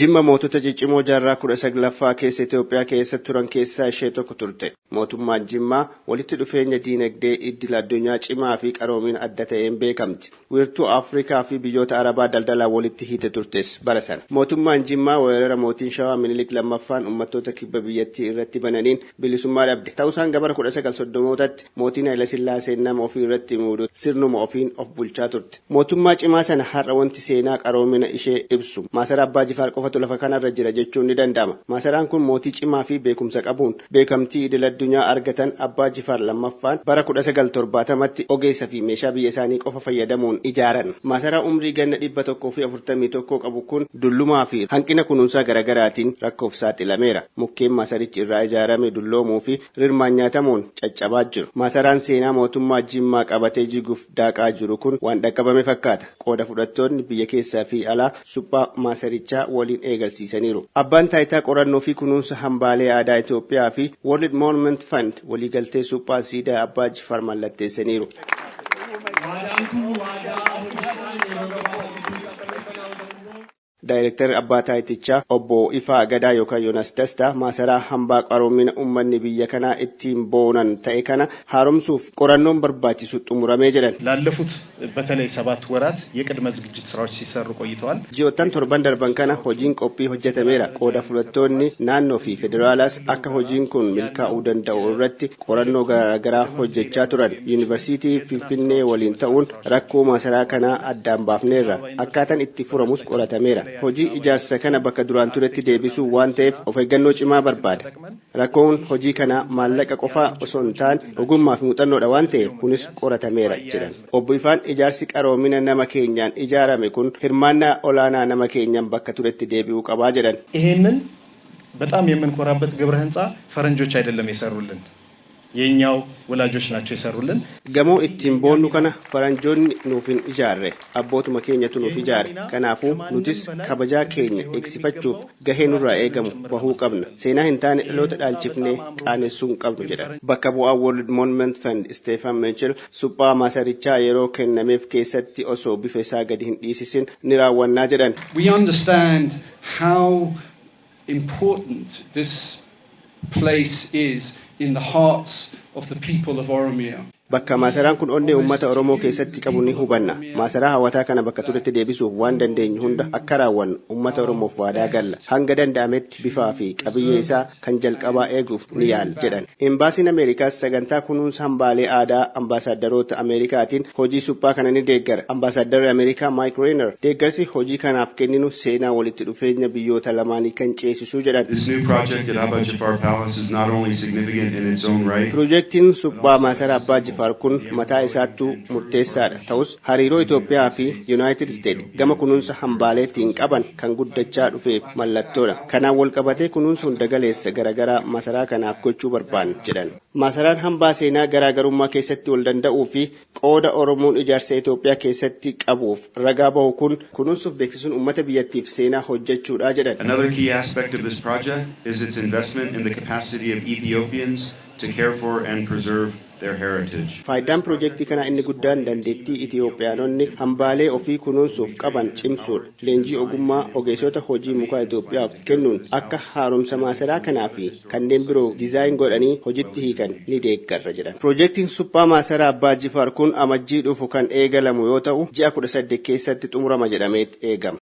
Jimma mootota ciccimoo jaarraa 19ffaa keessa Itoophiyaa keessa turan keessaa ishee tokko turte. Mootummaan Jimmaa walitti dhufeenya diinagdee idil addunyaa cimaa fi qaroomin adda ta'een beekamti. Wiirtuu Afrikaa fi biyyoota Arabaa daldalaa walitti hiite turtes bara sana. Mootummaan Jimmaa weerara mootiin Shawaa Minilik lammaffaan uummattoota kibba biyyattii irratti bananiin bilisummaa dhabde. Ta'usaan gabara 1930tti mootiin Hayilasillaaseen nama ofii irratti muudu sirnuma ofiin of bulchaa turte. Mootummaa cimaa sana har'a wanti seenaa qaroomina ishee ibsu. Maasaraa Abbaa Jifaar qofatu lafa kanarra jira jechuun ni danda'ama. Maasaraan kun mootii cimaa fi beekumsa qabuun beekamtii idil addunyaa argatan Abbaa Jifaar lammaffaan bara 1970tti ogeessa fi meeshaa biyya isaanii qofa fayyadamuun ijaaran. Maasaraa umrii ganna 141 qabu kun dullumaa fi hanqina kunuunsaa garaagaraatiin rakkoof saaxilameera. Mukkeen maasarichi irraa ijaarame dulloomuu fi rirmaan nyaatamuun caccabaa jiru. Maasaraan seenaa mootummaa Jimmaa qabatee jiguuf daaqaa jiru kun waan dhaqqabame fakkaata. Qooda fudhattoonni biyya keessaa fi alaa suphaa maasarichaa waliin eegalsiisaniiru. Abbaan taayitaa qorannoo fi kunuunsa hambaalee aadaa Itoophiyaa fi World Monument Fund waliigaltee suphaa siidaa Abbaa Jifaar mallatteessaniiru. Daayirektar Abbaa Taayitichaa obbo Ifaa Gadaa yookaan Yoonas Dastaa maasaraa hambaa qaroomina uummanni biyya kanaa ittiin boonan ta'e kana haaromsuuf qorannoon barbaachisu xumuramee jedhan. ላለፉት በተለይ 7 ወራት የቅድመ ዝግጅት ስራዎች ሲሰሩ ቆይተዋል። Ji'oottan torban darban kana hojiin qophii hojjetameera. Qooda fudhattoonni naannoo fi federaalaas akka hojiin kun milkaa'uu danda'u irratti qorannoo garaagaraa hojjechaa turan. Yuunivarsiitii Finfinnee waliin ta'uun rakkoo maasaraa kanaa addaan baafneerra. Akkaataan itti furamus qoratameera. Hojii ijaarsa kana bakka duraan turetti deebisuu waan ta'eef of eeggannoo cimaa barbaada. Rakkoon hojii kana maallaqa qofaa osoo hin taane ogummaa fi muuxannoodha waan ta'eef kunis qoratameera jedhan. Obbo Ifaan ijaarsi qaroomina nama keenyaan ijaarame kun hirmaannaa olaanaa nama keenyaan bakka turetti deebi'uu qabaa jedhan. ይሄንን በጣም የምንኮራበት ግብረ ህንጻ ፈረንጆች አይደለም የሰሩልን የኛው ወላጆች ናቸው የሰሩልን። Gamoo ittiin boonnu kana faranjoonni nuuf hin ijaarre abbootuma keenyatu nuuf ijaare. Kanaafuu nutis kabajaa keenya eegsifachuuf gahee nurraa eegamu bahuu qabna. Seenaa hin taane dhaloota dhaalchifnee qaanessuu hin qabnu jedhan. Bakka bu'aa World Monument Fund Stefan Mitchell suphaa maasarichaa yeroo kennameef keessatti osoo bifa isaa gadi hin dhiisisin ni raawwannaa jedhan. We understand how important this place is in the hearts of the people of Oromia. Bakka maasaraan kun onnee uummata Oromoo keessatti qabu ni hubanna. Maasaraa hawwataa kana bakka turetti deebisuuf waan dandeenyu hunda akka raawwannu uummata Oromoof waadaa galla. Hanga danda'ametti bifaa fi qabiyyee isaa kan jalqabaa eeguuf ni yaala jedhan. Embaasiin Ameerikaas sagantaa kunuunsa hambaalee aadaa ambaasaadarota Ameerikaatiin hojii suphaa kana ni deeggara. Ambaasaadarri Ameerikaa Mike Rainer deeggarsi hojii kanaaf kenninu seenaa walitti dhufeenya biyyoota lamaanii kan ceesisuu jedhan. This new project at Abbaa Jifaar Palace is not only significant in its own right. Piroojeektiin suphaa maasaraa Abbaa Jifaar kun mataa isaattuu murteessaadha. Ta'us hariiroo Itoophiyaa fi United States gama kunuunsa hambaaleetiin qaban kan guddachaa dhufeef mallattoodha. Kanaan wal qabatee kunuunsa hunda galeessa garaagaraa maasaraa kanaaf gochuu barbaanna jedhan. Maasaraan hambaa seenaa garaagarummaa keessatti wal danda'uu fi qooda Oromoon ijaarsa Itoophiyaa keessatti qabuuf ragaa bahu kun kunuunsuuf beeksisuun uummata biyyattiif seenaa hojjechuudha jedhan. Another key aspect of this project is its investment in the capacity of Ethiopians to care for and preserve their heritage. Faayidaan piroojeektii kanaa inni guddaan dandeettii Itoophiyaanonni hambaalee ofii kunuunsuuf qaban cimsuudha. Leenjii ogummaa ogeessota hojii mukaa Itoophiyaaf kennuun akka haaromsa maasaraa kanaa fi kanneen biroo dizaayin godhanii hojiitti hiikan ni deeggarra jedhan. Piroojeektiin suphaa maasaraa Abbaa Jifaar kun amajjii dhufu kan eegalamu yoo ta'u ji'a 18 keessatti xumurama jedhamee eegama.